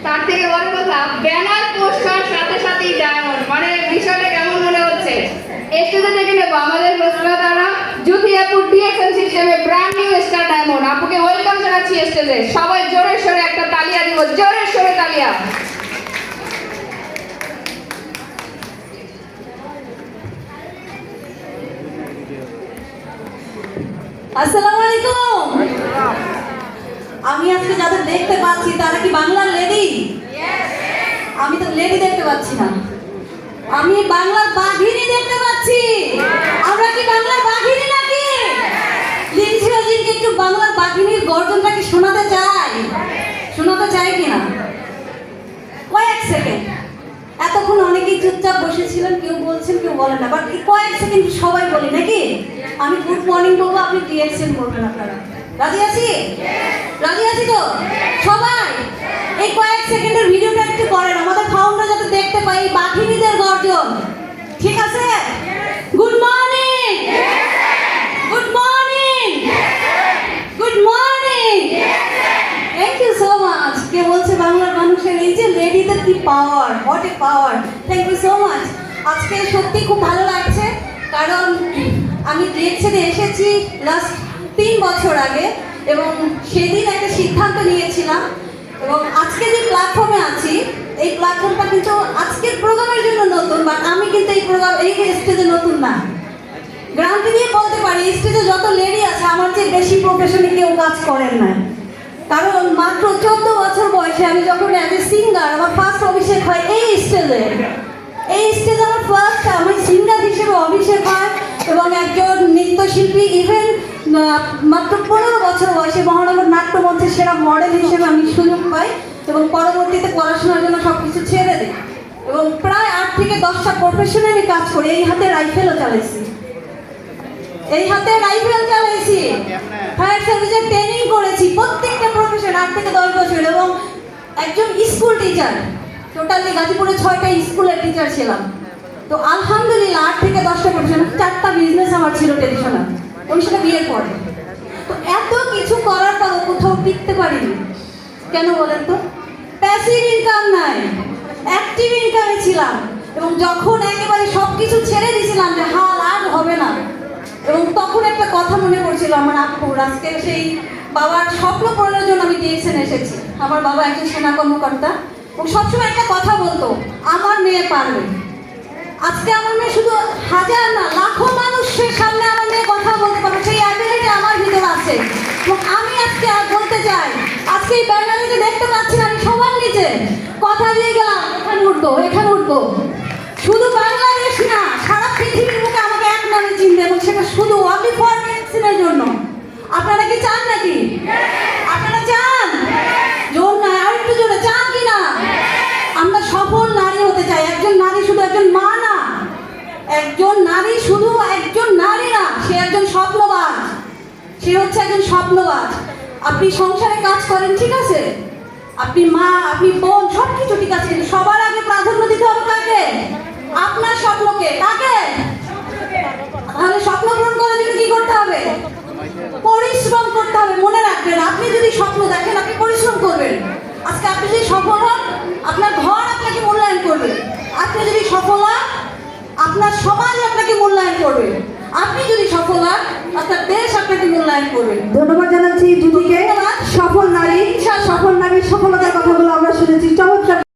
তার থেকে বড় কথা ব্যানার পোস্টার সাথে সাথেই ডায়মন্ড, মানে বিষয়টা কেমন মনে হচ্ছে? স্টেজে থেকে নেবো আমাদের প্রশ্রোতারা জ্যোতি আপুর ডিএক্সএল সিস্টেমে ব্র্যান্ড নিউ স্টার ডায়মন্ড আপুকে ওয়েলকাম জানাচ্ছি স্টেজে। সবাই জোরে সোরে একটা তালিয়া দিব, জোরে সোরে তালিয়া। আসসালামু আলাইকুম। আমি আজকে যাদের দেখতে পাচ্ছি তারা কি বাংলার লেডি? আমি তো লেডি দেখতে পাচ্ছি না, আমি বাংলার বাঘিনী দেখতে পাচ্ছি। আমরা কি বাংলার বাঘিনী নাকি? লিনসিওজিনকে একটু বাংলার বাঘিনীর গর্জনটাকে শোনাতে চাই কিনা? কয়েক সেকেন্ড। এতক্ষণ অনেকেই চুপচাপ বসেছিলেন, কেউ বলছেন কেউ বলেন না, বাট কয়েক সেকেন্ড সবাই বলি নাকি? আমি গুড মর্নিং বলবো, আপনি ডিএক্সএল বলবেন। আপনারা রাজি আছি? রাজি আছি তো সবাই? এই কয়েক সেকেন্ডের ভিডিওটা একটু করেন, আমাদের ফাউন্ডার যাতে দেখতে পাই বাঘিনীদের গর্জন। ঠিক আছে? Good morning, good morning, good morning. Thank you so much. কে বলছে বাংলার মানুষের এই যে লেডিদের কি power, what a power. Thank you so much. আজকে সত্যি খুব ভালো লাগছে, কারণ আমি ডিএক্সএলে এসেছি লাস্ট 3 বছর আগে এবং সেদিন একটা সিদ্ধান্ত নিয়েছিলাম এবং আজকে যে প্ল্যাটফর্মে আছি এই প্ল্যাটফর্মটা কিন্তু আজকের প্রোগ্রামের জন্য নতুন, বাট আমি কিন্তু এই স্টেজে নতুন না। গ্রান্টি দিয়ে বলতে পারি স্টেজে যত লেডি আছে আমার চেয়ে বেশি প্রফেশনে কেউ কাজ করেন না, কারণ মাত্র 14 বছর বয়সে আমি যখন অ্যাজ এ সিঙ্গার আমার ফার্স্ট অভিষেক হয় এই স্টেজে আমার ফার্স্ট আমি সিঙ্গার হিসেবে অভিষেক হয় এবং একজন নৃত্যশিল্পী ইভেন মাত্র 15 বছর বয়সে মহানগর নাট্য মঞ্চের সেরা মডেল হিসেবে আমি সুযোগ পাই এবং পরবর্তীতে পড়াশোনার জন্য সব কিছু ছেড়ে দিই এবং প্রায় 8 থেকে 10টা প্রফেশনে আমি কাজ করি। এই হাতে রাইফেল চালাইছি, ফায়ার সার্ভিসের ট্রেনিং করেছি, প্রত্যেকটা প্রফেশন 8 থেকে 10 বছর এবং একজন স্কুল টিচার, টোটালি গাজীপুরে 6টা স্কুলের টিচার ছিলাম। তো আলহামদুলিল্লাহ 8 থেকে 10টা প্রফেশন, 4টা বিজনেস আমার ছিল ট্রেডিশনাল, ওই সাথে বিয়ের পরে। তো এত কিছু করার পর কোথাও টিকতে পারিনি কেন বলেন তো? প্যাসিভ ইনকাম নাই, অ্যাক্টিভ ইনকামে ছিলাম এবং যখন একেবারে সব কিছু ছেড়ে দিয়েছিলাম যে হাল আর হবে না, এবং তখন একটা কথা মনে পড়ছিল আমার আপুর, আজকে সেই বাবার স্বপ্ন পূরণের জন্য আমি ডিএক্সএল এসেছি। আমার বাবা একজন সেনা কর্মকর্তা এবং সবসময় একটা কথা বলতো, আমার মেয়ে পারবে। আজকে আমার মেয়ে শুধু হাজার না লাখো মানুষের সামনে আমার মেয়ে কথা বলতে পারবে, সেই অ্যাবিলিটি আমার ভিতরে আছে। এবং আমি আজকে আর বলতে চাই, আজকে এই ব্যানারে যে দেখতে পাচ্ছি আমি সবার নিচে কথা দিয়ে গেলাম এখানে উঠবো, শুধু বাংলাদেশ না সারা পৃথিবীর বুকে আমাকে এক নামে চিনবে এবং সেটা শুধু অনলি ফর ডিএক্সএল জন্য। আপনারা কি চান নাকি? আপনারা চান? জোর না, আর একটু জোরে চান কি না? আমরা সফল নারী হতে চাই। একজন নারী শুধু একজন মা না, একজন নারী শুধু একজন নারী না, সে একজন স্বপ্নবাজ, সে হচ্ছে একজন স্বপ্নবাজ। আপনি সংসারে কাজ করেন ঠিক আছে, আপনি মা, আপনি বোন, সব কিছু ঠিক আছে, কিন্তু সবার আগে প্রাধান্য দিতে হবে কাকে? আপনার স্বপ্নকে। কাকে? তাহলে স্বপ্ন পূরণ করার জন্য কি করতে হবে? পরিশ্রম করতে হবে। মনে রাখবেন, আপনি যদি স্বপ্ন দেখেন আপনি পরিশ্রম করবেন। আজকে আপনি যদি সফল হন আপনার ঘর আপনাকে মূল্যায়ন করবে, আপনি যদি সফল হন আপনার সমাজ আপনাকে মূল্যায়ন করবে, আপনি যদি সফল হন আপনার দেশ আপনাকে মূল্যায়ন করবে। ধন্যবাদ জানাচ্ছি জুটিকে। সফল নারীর সফলতার কথাগুলো আমরা